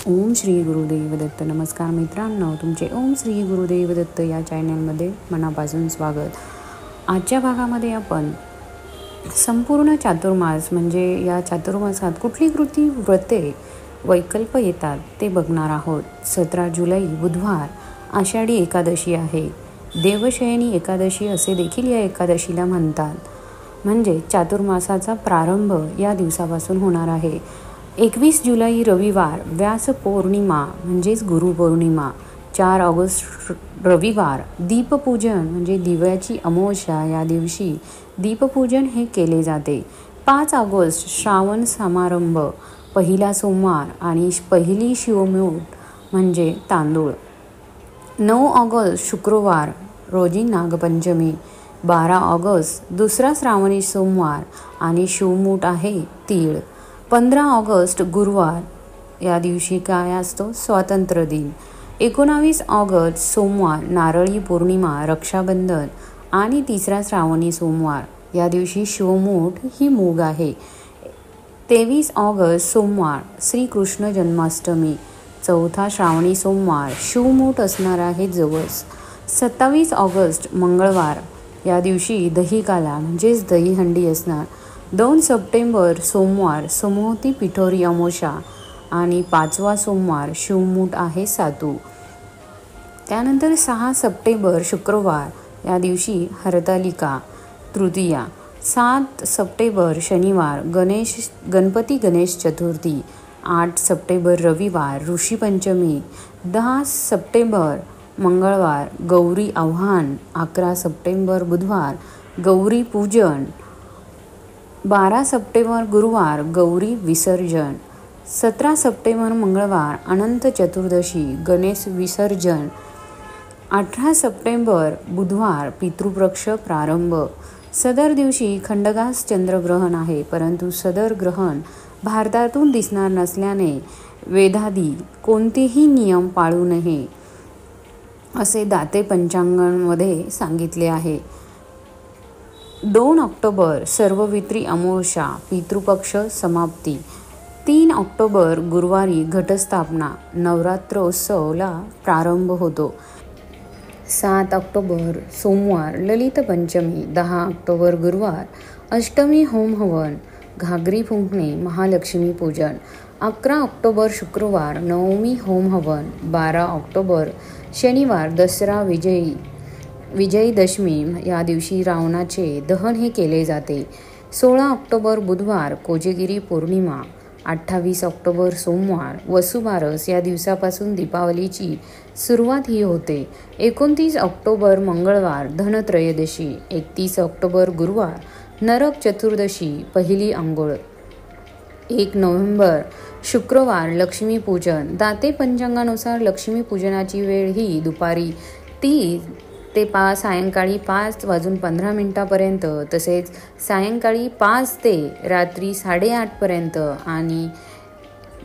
ओम श्री गुरुदेव दत्त. नमस्कार मित्रांनो, तुमचे ओम श्री गुरुदेव दत्त या चॅनलमध्ये मनापासून स्वागत. आजच्या भागामध्ये आपण संपूर्ण चातुर्मास म्हणजे या चातुर्मासात कुठली कृती व्रते वैकल्प येतात ते बघणार आहोत. 17 जुलै बुधवार आषाढी एकादशी आहे. देवशयनी एकादशी असे देखील या एकादशीला म्हणतात. म्हणजे चातुर्मासाचा प्रारंभ या दिवसापासून होणार आहे. 21 जुलै रविवार व्यास पौर्णिमा म्हणजेच गुरुपौर्णिमा. 4 ऑगस्ट रविवार दीपपूजन म्हणजे दिव्याची अमावस्या. या दिवशी दीपपूजन हे केले जाते. 5 ऑगस्ट श्रावण समारंभ, पहिला सोमवार आणि पहिली शिवमूठ म्हणजे तांदूळ. 9 ऑगस्ट शुक्रवार रोजी नागपंचमी. 12 ऑगस्ट दुसरा श्रावणी सोमवार आणि शिवमूठ आहे तीळ. 15 ऑगस्ट गुरुवार, या दिवशी काय असतो? स्वातंत्र्य दिन. 19 ऑगस्ट सोमवार नारळी पौर्णिमा, रक्षाबंधन आणि तिसरा श्रावणी सोमवार. या दिवशी शिवमूठ ही मूग आहे. 23 ऑगस्ट सोमवार श्रीकृष्ण जन्माष्टमी. चौथा श्रावणी सोमवार शिवमूठ असणार आहे जवस. 27 ऑगस्ट मंगळवार, या दिवशी दहीकाला म्हणजेच दहीहंडी असणार. 2 सप्टेंबर सोमवार समोहती पिठोरी अमावस्या आणि 5वा सोमवार शिवमूठ आहे सातू. त्यानंतर 6 सप्टेंबर शुक्रवार, या दिवशी हरतालिका तृतीया. 7 सप्टेंबर शनिवार गणपती गणेश चतुर्थी. 8 सप्टेंबर रविवार ऋषीपंचमी. 10 सप्टेंबर मंगळवार गौरी आव्हान. 11 सप्टेंबर बुधवार गौरी पूजन. 12 सप्टेंबर गुरुवार गौरी विसर्जन. 17 सप्टेंबर मंगळवार अनंत चतुर्दशी गणेश विसर्जन. 18 सप्टेंबर बुधवार पितृपक्ष प्रारंभ. सदर दिवशी खंडग्रास चंद्रग्रहण आहे, परंतु सदर ग्रहण भारतातून दिसणार नसल्याने वेदादी कोणतेही नियम पाळू नये असे दाते पंचांगामध्ये सांगितले आहे. 2 ऑक्टोबर सर्वपित्री अमावस्या, पितृपक्ष समाप्ती. 3 ऑक्टोबर गुरुवारी घटस्थापना, नवरात्रोत्सवला प्रारंभ होतो. 7 ऑक्टोबर सोमवार ललित पंचमी. 10 ऑक्टोबर गुरुवार अष्टमी होम हवन, घागरी फुंकणे, महालक्ष्मी पूजन. 11 ऑक्टोबर शुक्रवार नवमी होम हवन. 12 ऑक्टोबर शनिवार दसरा विजयदशमी. या दिवशी रावणाचे दहन हे केले जाते. 16 ऑक्टोबर बुधवार कोजागिरी पौर्णिमा. 28 ऑक्टोबर सोमवार वसुबारस. या दिवसापासून दीपावलीची सुरुवात ही होते. 29 ऑक्टोबर मंगळवार धनत्रयोदशी. 31 ऑक्टोबर गुरुवार नरक चतुर्दशी, पहिली अंघोळ. 1 नोव्हेंबर शुक्रवार लक्ष्मीपूजन. दाते पंचांगानुसार लक्ष्मीपूजनाची वेळ ही दुपारी 3 ते सायंकाळी 5:15 पर्यंत, तसेच सायंकाळी 5 ते रात्री 8:30 पर्यंत आणि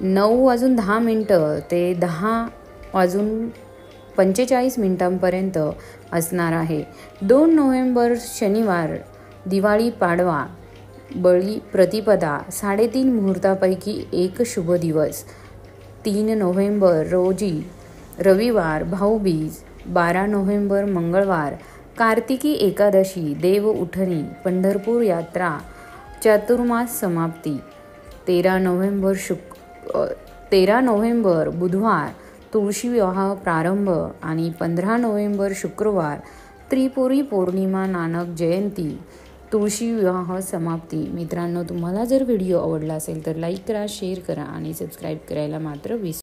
9:10 ते 10:45 पर्यंत असणार आहे. 2 नोव्हेंबर शनिवार दिवाळी पाडवा, बळी प्रतिपदा, 3:30 मुहूर्तापैकी एक शुभ दिवस. 3 नोव्हेंबर रोजी रविवार भाऊबीज. 12 नोव्हेंबर मंगळवार कार्तिकी एकादशी, देव उठणी, पंढरपूर यात्रा, चातुर्मास समाप्ती. 13 नोव्हेंबर बुधवार तुळशी विवाह प्रारंभ आणि 15 नोव्हेंबर शुक्रवार त्रिपुरी पौर्णिमा, नानक जयंती, तुळशी विवाह समाप्ती. मित्रांनो, तुम्हाला जर व्हिडिओ आवडला असेल तर लाईक करा, शेअर करा आणि सबस्क्राईब करायला मात्र विसरू